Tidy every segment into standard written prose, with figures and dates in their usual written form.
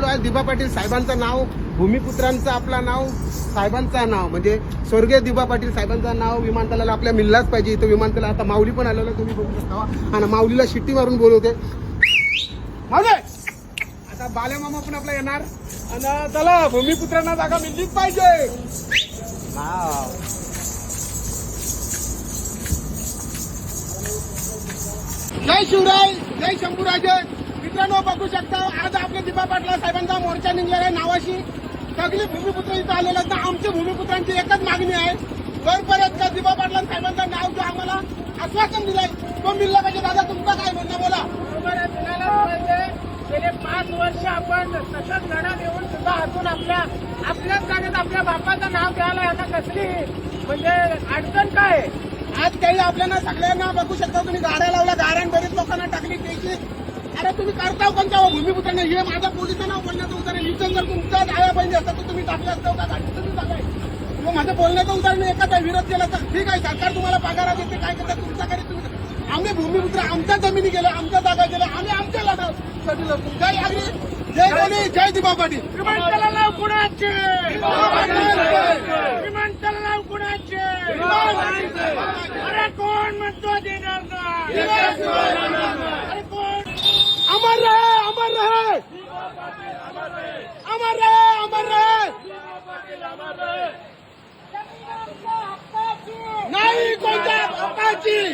शिवाय दिबा पाटील साहेबांचं नाव, भूमिपुत्रांचं आपलं नाव, साहेबांचं नाव म्हणजे स्वर्गीय दिबा पाटील साहेबांचं नाव विमानतळाला आपल्या मिळलाच पाहिजे. इथं विमानतळ आता माऊली पण आलेलं तुम्ही बघू शकता आणि माऊलीला शिट्टी मारून बोलवते. आता बाल्या मामा पण आपला येणार आणि चला भूमिपुत्रांना जागा मिळलीच पाहिजे. जय शिवराय, जय शंभूराजे. मित्रांनो बघू शकता आज आपल्या दिबा पाटला साहेबांचा मोर्चा निघलेला आहे नावाशी. सगळी भूमिपुत्र इथं आलेले आहेत. आमच्या भूमिपुत्रांची एकच मागणी आहे, जोपर्यंत का दिबा पाटला साहेबांचं नाव जो आम्हाला आश्वासन दिलंय तो मिळला पाहिजे. दादा तुमचा काय म्हणणं बोला. गेले 5 वर्ष आपण सतत लढा देऊन सुद्धा अजून आपल्याच जागेत आपल्या बापाचं नाव घ्यायला यांना कसली म्हणजे अडचण काय. आज काही आपल्याला सगळ्यांना बघू शकता तुम्ही गाड्या लावल्या, गाड्यां बरेच लोकांना टाकली त्याची. अरे तुम्ही करताव कोणत्या भूमिपुत्रांना हे माझ्या पोलिसांना बोलण्याचं उत्तर आहे. इथं जर तुमच्या जाया पाहिजे असतं तर तुम्ही टाकलं असतं का गाडी तुम्ही टाकाय. मग माझं बोलण्याचं उत्तर एखादा विरोध केला तर ठीक आहे, सरकार तुम्हाला पगार देते काय करतात तुमच्याकडे. तुम्ही आम्ही भूमिपुत्र आमच्या जमिनी गेलो, आमच्या जागा गेल्या, आम्ही आमच्या लढा जय आगरी, जय कोणी, जय दिबा पाटील. विमानतळाला नाव कुणाचे, विमानतळाला नाव कुणाचे. अरे कोण म्हणतो देणार नाही, अरे कोण. अमर रहे, अमर रहे, अमर रहे, अमर रहे. नाही कोणत्या हक्काची,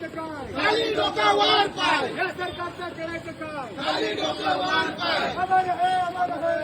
खाली डोक्यावर पाय. या सरकारचं करायचं काय. खाली डोक्यावर पाय. अमर है, अमर है.